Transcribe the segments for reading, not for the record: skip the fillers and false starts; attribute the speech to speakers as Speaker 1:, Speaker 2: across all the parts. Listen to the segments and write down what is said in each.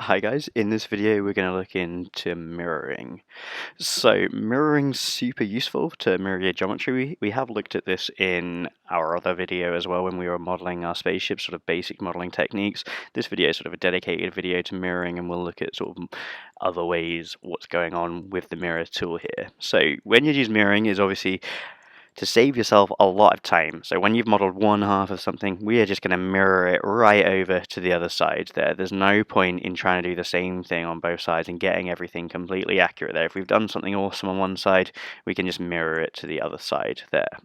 Speaker 1: Hi guys, in this video we're going to look into mirroring. So mirroring's super useful to mirror your geometry. We have looked at this in our other video as well when we were modeling our spaceship, sort of basic modeling techniques. This video is sort of a dedicated video to mirroring, and we'll look at sort of other ways what's going on with the mirror tool here. So when you use mirroring is obviously to save yourself a lot of time. So when you've modeled one half of something, we are just going to mirror it right over to the other side there. There's no point in trying to do the same thing on both sides and getting everything completely accurate there. If we've done something awesome on one side, we can just mirror it to the other side there.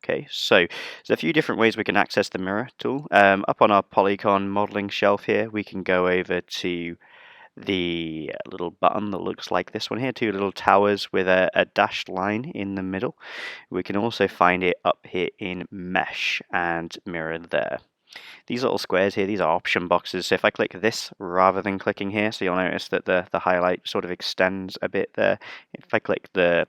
Speaker 1: Okay, so there's a few different ways we can access the mirror tool. Up on our polygon modeling shelf here, we can go over to the little button that looks like this one here, two little towers with a dashed line in the middle. We can also find it up here in mesh and mirror there. These little squares here, these are option boxes, so if I click this rather than clicking here, so you'll notice that the highlight sort of extends a bit there. If I click the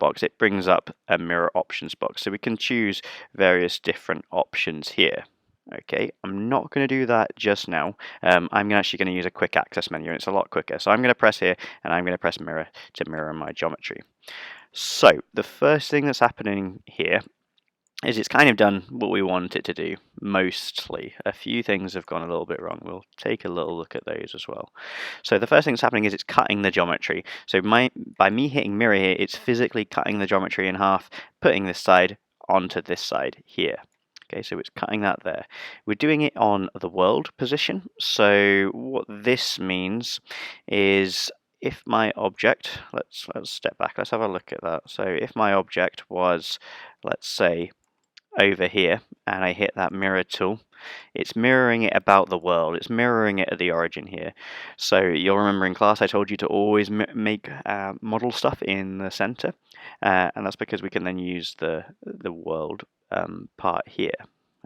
Speaker 1: box, it brings up a mirror options box, so we can choose various different options here. Okay, I'm not going to do that just now. I'm actually going to use a quick access menu, and it's a lot quicker. So I'm going to press here, and I'm going to press mirror to mirror my geometry. So the first thing that's happening here is it's kind of done what we want it to do, mostly. A few things have gone a little bit wrong. We'll take a little look at those as well. So the first thing that's happening is it's cutting the geometry. So by me hitting mirror here, it's physically cutting the geometry in half, putting this side onto this side here. Okay, so it's cutting that there. We're doing it on the world position. So what this means is if my object, let's step back, let's have a look at that. So if my object was, let's say, over here, and I hit that mirror tool, it's mirroring it about the world. It's mirroring it at the origin here. So you'll remember in class I told you to always make model stuff in the center, and that's because we can then use the world part here.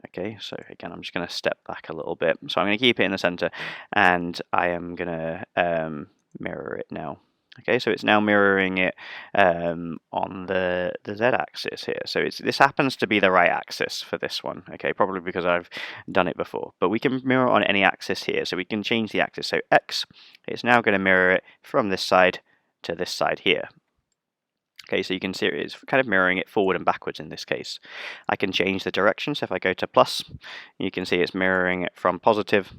Speaker 1: Okay, so again, I'm just going to step back a little bit. So I'm going to keep it in the center, and I am going to mirror it now. Okay, so it's now mirroring it on the z-axis here. So this happens to be the right axis for this one. Okay, probably because I've done it before. But we can mirror on any axis here, so we can change the axis. So x, it's now going to mirror it from this side to this side here. Okay, so you can see it's kind of mirroring it forward and backwards in this case. I can change the direction, so if I go to plus, you can see it's mirroring it from positive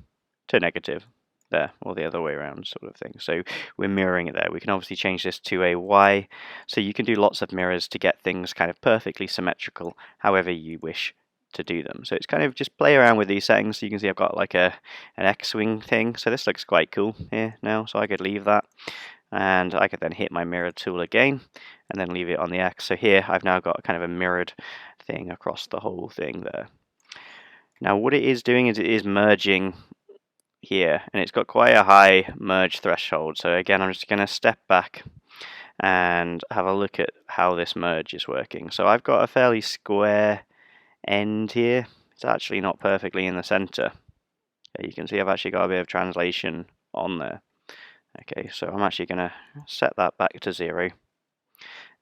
Speaker 1: to negative there, or the other way around sort of thing. So we're mirroring it there. We can obviously change this to a Y, so you can do lots of mirrors to get things kind of perfectly symmetrical, however you wish to do them. So it's kind of just play around with these settings. So you can see I've got like an X-wing thing, so this looks quite cool here now, so I could leave that. And I could then hit my mirror tool again and then leave it on the X. So here I've now got kind of a mirrored thing across the whole thing there. Now what it is doing is it is merging here, and it's got quite a high merge threshold. So again, I'm just going to step back and have a look at how this merge is working. So I've got a fairly square end here. It's actually not perfectly in the center. You can see I've actually got a bit of translation on there. Okay, so I'm actually going to set that back to 0,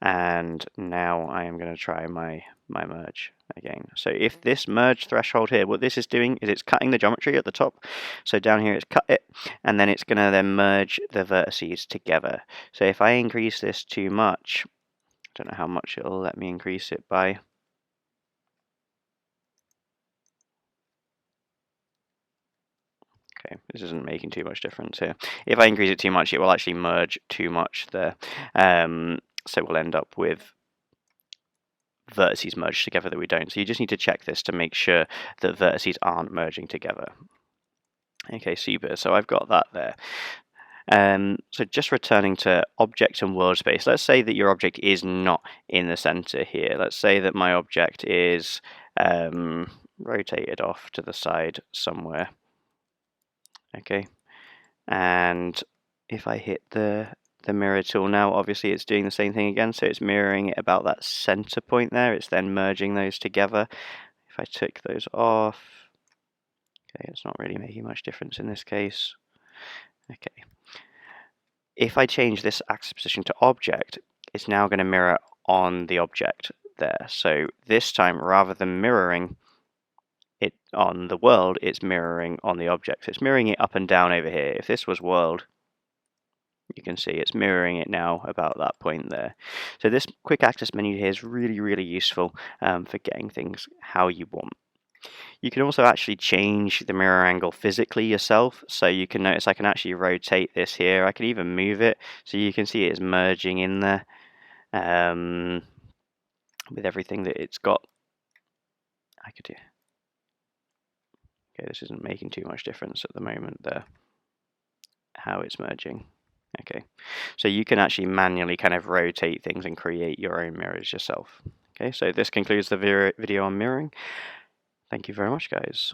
Speaker 1: and now I am going to try my merge again. So if this merge threshold here, what this is doing is it's cutting the geometry at the top. So down here it's cut it, and then it's going to then merge the vertices together. So if I increase this too much, I don't know how much it'll let me increase it by. Okay, this isn't making too much difference here. If I increase it too much, it will actually merge too much there. So we'll end up with vertices merged together that we don't. So you just need to check this to make sure that vertices aren't merging together. Okay, super. So I've got that there. So just returning to object and world space, let's say that your object is not in the center here. Let's say that my object is rotated off to the side somewhere. Okay, and if I hit the mirror tool now, obviously it's doing the same thing again, so it's mirroring it about that center point there. It's then merging those together. If I took those off, okay, it's not really making much difference in this case. Okay, if I change this axis position to object, it's now going to mirror on the object there. So this time, rather than mirroring it on the world, it's mirroring on the object. It's mirroring it up and down over here. If this was world, you can see it's mirroring it now about that point there. So this quick access menu here is really, really useful for getting things how you want. You can also actually change the mirror angle physically yourself. So you can notice I can actually rotate this here. I can even move it. So you can see it's merging in there with everything that it's got. I could do. Okay, this isn't making too much difference at the moment there, how it's merging. Okay, so you can actually manually kind of rotate things and create your own mirrors yourself. Okay, so this concludes the video on mirroring. Thank you very much, guys.